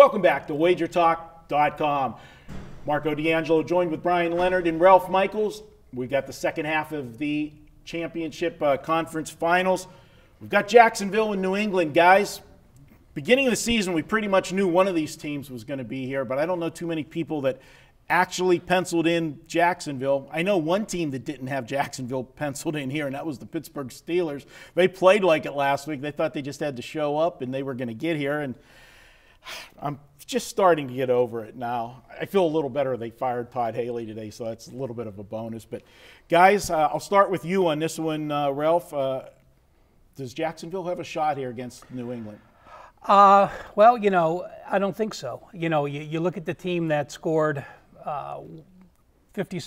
Welcome back to WagerTalk.com. Marco D'Angelo joined with Bryan Leonard and Ralph Michaels. We've got the second half of the championship conference finals. We've got Jacksonville and New England, guys. Beginning of the season, we pretty much knew one of these teams was going to be here, but I don't know too many people that actually penciled in Jacksonville. I know one team that didn't have Jacksonville penciled in here, and that was the Pittsburgh Steelers. They played like it last week. They thought they just had to show up, and they were going to get here, and I'm just starting to get over it now. I feel a little better they fired Todd Haley today, so that's a little bit of a bonus. But, guys, I'll start with you on this one, Ralph. Does Jacksonville have a shot here against New England? Well, I don't think so. You look at the team that scored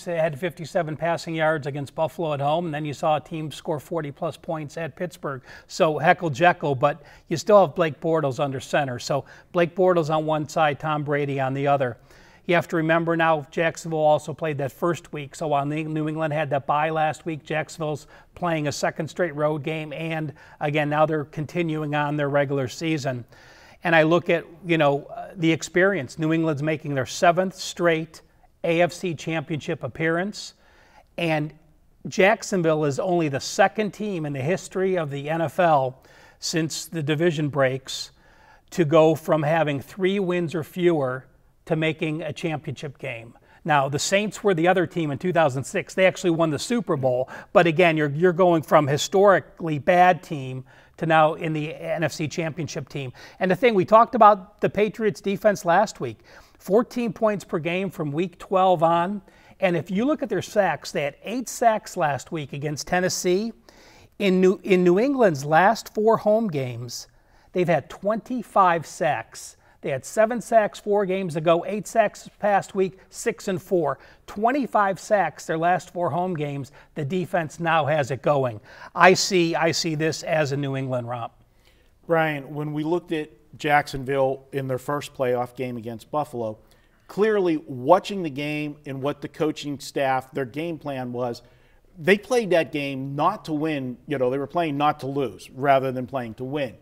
had 57 passing yards against Buffalo at home, and then you saw a team score 40-plus points at Pittsburgh. So heckle Jekyll, but you still have Blake Bortles under center. So Blake Bortles on one side, Tom Brady on the other. You have to remember now Jacksonville also played that first week. So while New England had that bye last week, Jacksonville's playing a second straight road game, and again, now they're continuing on their regular season. And I look at, the experience. New England's making their 7th straight AFC Championship appearance, and Jacksonville is only the second team in the history of the NFL since the division breaks to go from having 3 wins or fewer to making a championship game. Now, the Saints were the other team in 2006. They actually won the Super Bowl, but again, you're going from historically bad team to now in the NFC Championship team. And the thing, we talked about the Patriots defense last week, 14 points per game from week 12 on. And if you look at their sacks, they had 8 sacks last week against Tennessee. In New England's last 4 home games, they've had 25 sacks. They had 7 sacks 4 games ago, 8 sacks past week, 6 and 4. 25 sacks their last 4 home games. The defense now has it going. I see this as a New England romp. Brian, when we looked at Jacksonville in their first playoff game against Buffalo, clearly watching the game and what the coaching staff, their game plan was, they played that game not to win. They were playing not to lose rather than playing to win.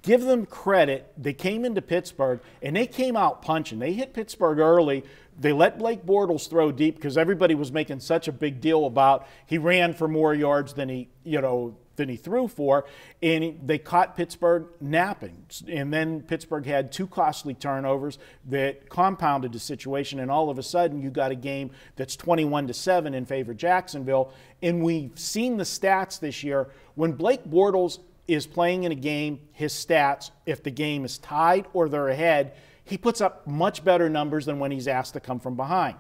Give them credit. They came into Pittsburgh, and they came out punching. They hit Pittsburgh early. They let Blake Bortles throw deep because everybody was making such a big deal about he ran for more yards than he threw for, and they caught Pittsburgh napping. And then Pittsburgh had 2 costly turnovers that compounded the situation, and all of a sudden you got a game that's 21-7 in favor of Jacksonville. And we've seen the stats this year. When Blake Bortles is playing in a game, his stats, if the game is tied or they're ahead, he puts up much better numbers than when he's asked to come from behind.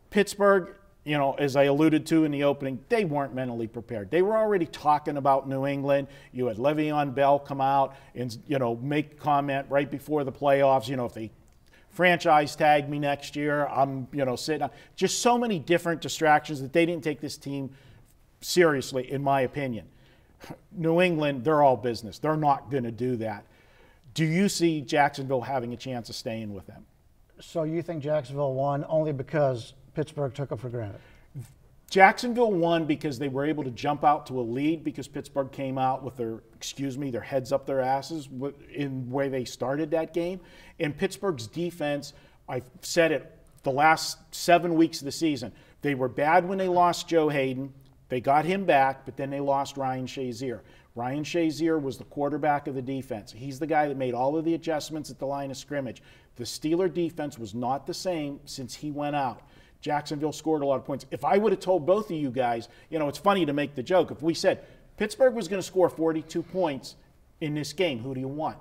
Pittsburgh, as I alluded to in the opening, they weren't mentally prepared. They were already talking about New England. You had Le'Veon Bell come out and, make comment right before the playoffs, if they franchise tag me next year, I'm, sitting on. Just so many different distractions that they didn't take this team seriously, in my opinion. New England, they're all business. They're not going to do that. Do you see Jacksonville having a chance of staying with them? So you think Jacksonville won only because Pittsburgh took it for granted? Jacksonville won because they were able to jump out to a lead because Pittsburgh came out with their heads up their asses in the way they started that game. And Pittsburgh's defense, I've said it the last 7 weeks of the season, they were bad when they lost Joe Hayden. They got him back, but then they lost Ryan Shazier. Ryan Shazier was the quarterback of the defense. He's the guy that made all of the adjustments at the line of scrimmage. The Steeler defense was not the same since he went out. Jacksonville scored a lot of points. If I would have told both of you guys, it's funny to make the joke. If we said Pittsburgh was going to score 42 points in this game, who do you want?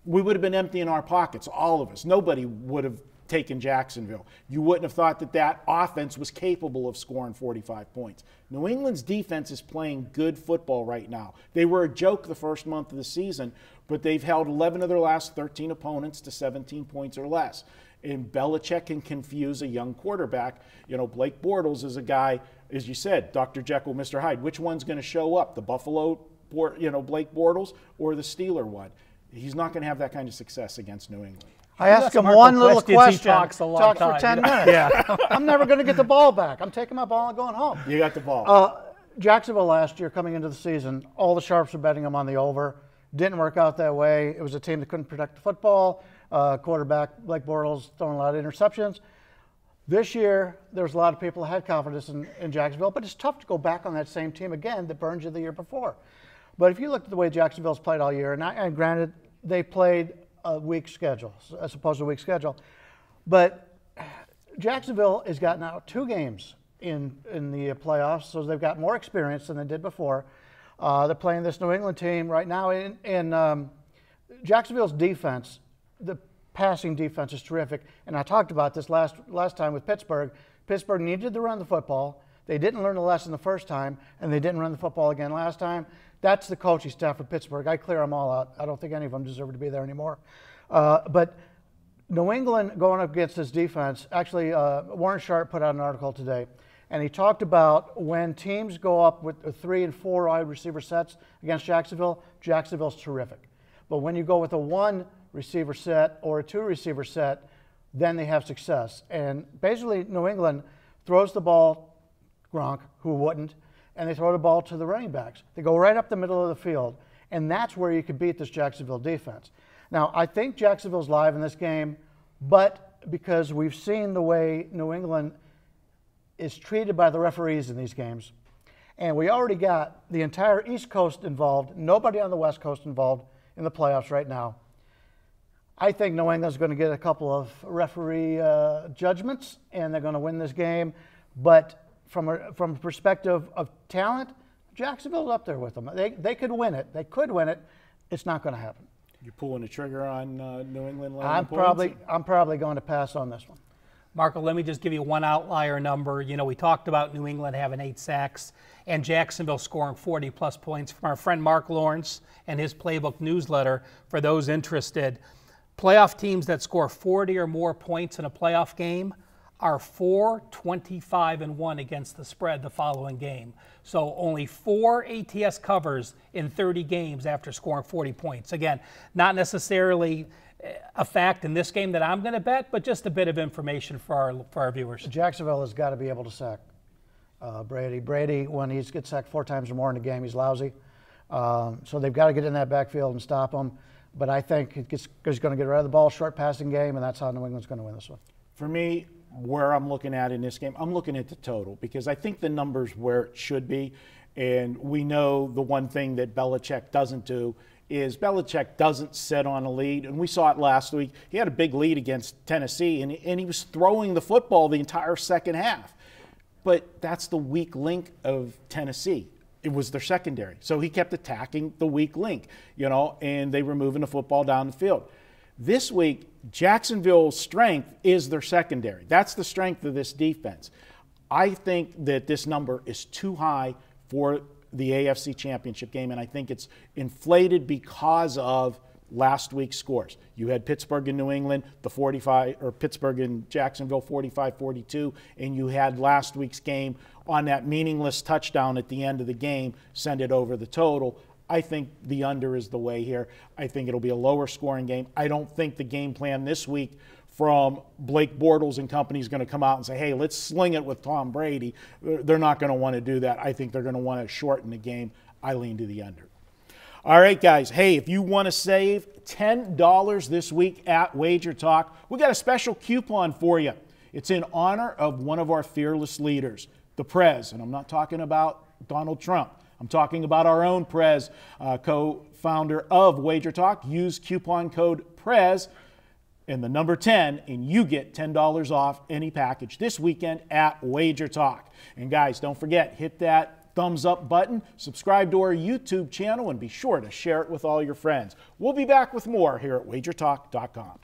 We would have been empty in our pockets, all of us. Nobody would have taken Jacksonville. You wouldn't have thought that offense was capable of scoring 45 points. New England's defense is playing good football right now. They were a joke the first month of the season, but they've held 11 of their last 13 opponents to 17 points or less. And Belichick can confuse a young quarterback. Blake Bortles is a guy, as you said, Dr. Jekyll, Mr. Hyde. Which one's going to show up, the Buffalo, Blake Bortles, or the Steeler one? He's not going to have that kind of success against New England. I ask him one little question. He talks a long time. For 10 minutes. Yeah. I'm never going to get the ball back. I'm taking my ball and going home. You got the ball. Jacksonville last year, coming into the season, all the sharps were betting them on the over. Didn't work out that way. It was a team that couldn't protect the football. quarterback Blake Bortles throwing a lot of interceptions. This year, there's a lot of people that had confidence in Jacksonville, but it's tough to go back on that same team again that burned you the year before. But if you look at the way Jacksonville's played all year, and granted, they played a weak schedule, as opposed to a weak schedule, but Jacksonville has got now 2 games in the playoffs, so they've got more experience than they did before. They're playing this New England team right now, and Jacksonville's defense, the passing defense is terrific. And I talked about this last time with Pittsburgh. Pittsburgh needed to run the football. They didn't learn the lesson the first time, and they didn't run the football again last time. That's the coaching staff for Pittsburgh. I clear them all out. I don't think any of them deserve to be there anymore. But New England going up against this defense, actually Warren Sharp put out an article today, and he talked about when teams go up with 3 and 4 wide receiver sets against Jacksonville, Jacksonville's terrific. But when you go with a 1 receiver set or a 2 receiver set, then they have success. And basically New England throws the ball, Gronk, who wouldn't, and they throw the ball to the running backs. They go right up the middle of the field, and that's where you can beat this Jacksonville defense. Now, I think Jacksonville's live in this game, but because we've seen the way New England is treated by the referees in these games, and we already got the entire East Coast involved, nobody on the West Coast involved in the playoffs right now. I think New England's going to get a couple of referee judgments, and they're going to win this game. But from a perspective of talent, Jacksonville's up there with them. They could win it. They could win it. It's not going to happen. You're pulling the trigger on New England? I'm probably going to pass on this one. Marco, let me just give you one outlier number. You know, we talked about New England having 8 sacks and Jacksonville scoring 40-plus points. From our friend Mark Lawrence and his Playbook newsletter, for those interested, playoff teams that score 40 or more points in a playoff game are 4-25-1 against the spread the following game. So only 4 ATS covers in 30 games after scoring 40 points. Again, not necessarily a fact in this game that I'm going to bet, but just a bit of information for our viewers. Jacksonville has got to be able to sack Brady. Brady, when he gets sacked 4 times or more in a game, he's lousy. So they've got to get in that backfield and stop him. But I think he's going to get rid of the ball, short passing game, and that's how New England's going to win this one. For me, where I'm looking at in this game, I'm looking at the total because I think the number's where it should be. And we know the one thing that Belichick doesn't do is Belichick doesn't sit on a lead. And we saw it last week. He had a big lead against Tennessee, and he was throwing the football the entire second half. But that's the weak link of Tennessee. It was their secondary. So he kept attacking the weak link, and they were moving the football down the field. This week, Jacksonville's strength is their secondary. That's the strength of this defense. I think that this number is too high for the AFC Championship game, and I think it's inflated because of last week's scores. You had Pittsburgh and New England, Pittsburgh and Jacksonville 45-42, and you had last week's game on that meaningless touchdown at the end of the game send it over the total. I think the under is the way here. I think it'll be a lower scoring game. I don't think the game plan this week from Blake Bortles and company is going to come out and say, hey, let's sling it with Tom Brady. They're not going to want to do that. I think they're going to want to shorten the game. I lean to the under. All right, guys. Hey, if you want to save $10 this week at WagerTalk, we got a special coupon for you. It's in honor of one of our fearless leaders, the Prez. And I'm not talking about Donald Trump. I'm talking about our own Prez, co-founder of WagerTalk. Use coupon code PREZ and the number 10, and you get $10 off any package this weekend at WagerTalk. And guys, don't forget, hit that thumbs up button, subscribe to our YouTube channel, and be sure to share it with all your friends. We'll be back with more here at WagerTalk.com.